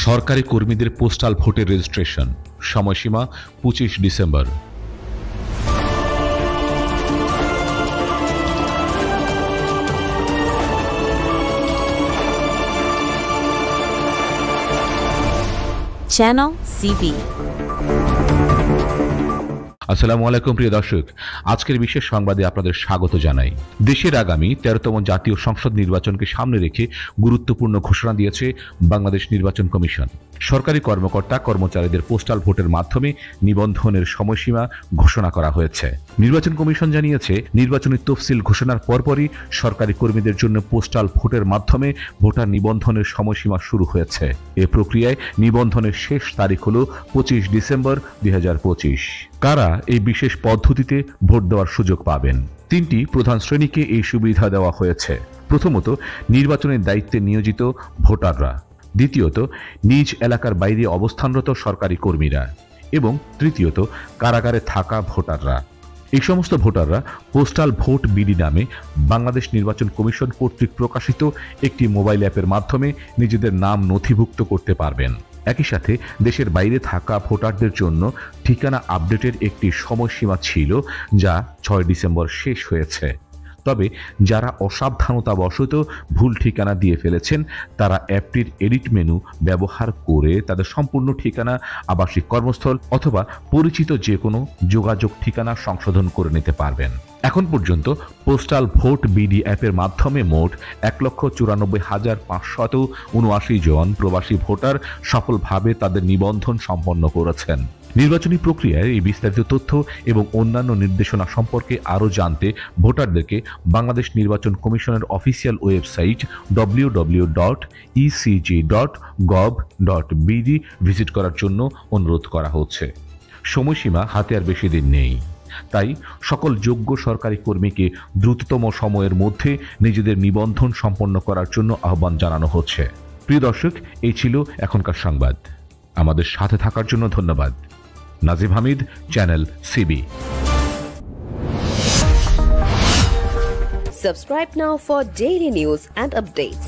সরকারি কর্মীদের পোস্টাল ভোটের রেজিস্ট্রেশন, সময়সীমা 25 ডিসেম্বর। Channel CB। আসসালামু আলাইকুম প্রিয় দর্শক, আজকের বিশেষ সংবাদে আপনাদের স্বাগত জানাই। দেশের আগামী 13তম জাতীয় সংসদ নির্বাচনকে সামনে রেখে গুরুত্বপূর্ণ ঘোষণা দিয়েছে বাংলাদেশ নির্বাচন কমিশন। সরকারি কর্মকর্তা কর্মচারীদের পোস্টাল ভোটের মাধ্যমে নিবন্ধনের সময়সীমা ঘোষণা করা হয়েছে। নির্বাচন কমিশন জানিয়েছে, নির্বাচনী তফসিল ঘোষণার পরপরই সরকারি কর্মীদের জন্য পোস্টাল ভোটের মাধ্যমে ভোটার নিবন্ধনের সময়সীমা শুরু হয়েছে। এ প্রক্রিয়ায় নিবন্ধনের শেষ তারিখ হল 25 ডিসেম্বর 2025। কারা এই বিশেষ পদ্ধতিতে ভোট দেওয়ার সুযোগ পাবেন? 3টি প্রধান শ্রেণীকে এই সুবিধা দেওয়া হয়েছে। প্রথমত, নির্বাচনের দায়িত্বে নিয়োজিত ভোটাররা। দ্বিতীয়ত, নিজ এলাকার বাইরে অবস্থানরত সরকারি কর্মীরা। এবং তৃতীয়ত, কারাগারে থাকা ভোটাররা। এই সমস্ত ভোটাররা পোস্টাল ভোট বিডি নামে বাংলাদেশ নির্বাচন কমিশন কর্তৃক প্রকাশিত একটি মোবাইল অ্যাপের মাধ্যমে নিজেদের নাম নথিভুক্ত করতে পারবেন। একই সাথে দেশের বাইরে থাকা ভোটারদের জন্য ঠিকানা আপডেটের একটি সময়সীমা ছিল, যা 6 ডিসেম্বর শেষ হয়েছে। তবে যারা অসাবধানতাবশত ভুল ঠিকানা দিয়ে ফেলেছেন, তারা অ্যাপটির এডিট মেনু ব্যবহার করে তাদের সম্পূর্ণ ঠিকানা, আবাসিক কর্মস্থল অথবা পরিচিত যে কোনো যোগাযোগ ঠিকানা সংশোধন করে নিতে পারবেন। এখন পর্যন্ত পোস্টাল ভোট বিডি অ্যাপের মাধ্যমে মোট 1,94,579 জন প্রবাসী ভোটার সফলভাবে তাদের নিবন্ধন সম্পন্ন করেছেন। নির্বাচনী প্রক্রিয়ায় এই বিস্তারিত তথ্য এবং অন্যান্য নির্দেশনা সম্পর্কে আরও জানতে ভোটারদেরকে বাংলাদেশ নির্বাচন কমিশনের অফিসিয়াল ওয়েবসাইট www.ecg.gov.bd ভিজিট করার জন্য অনুরোধ করা হচ্ছে। সময়সীমা হাতে আর বেশি দিন নেই, তাই সকল যোগ্য সরকারি কর্মীকে দ্রুততম সময়ের মধ্যে নিজেদের নিবন্ধন সম্পন্ন করার জন্য আহ্বান জানানো হচ্ছে। প্রিয় দর্শক, এই ছিল এখনকার সংবাদ। আমাদের সাথে থাকার জন্য ধন্যবাদ। Nazim Hamid, channel CB. Subscribe now for daily news and updates.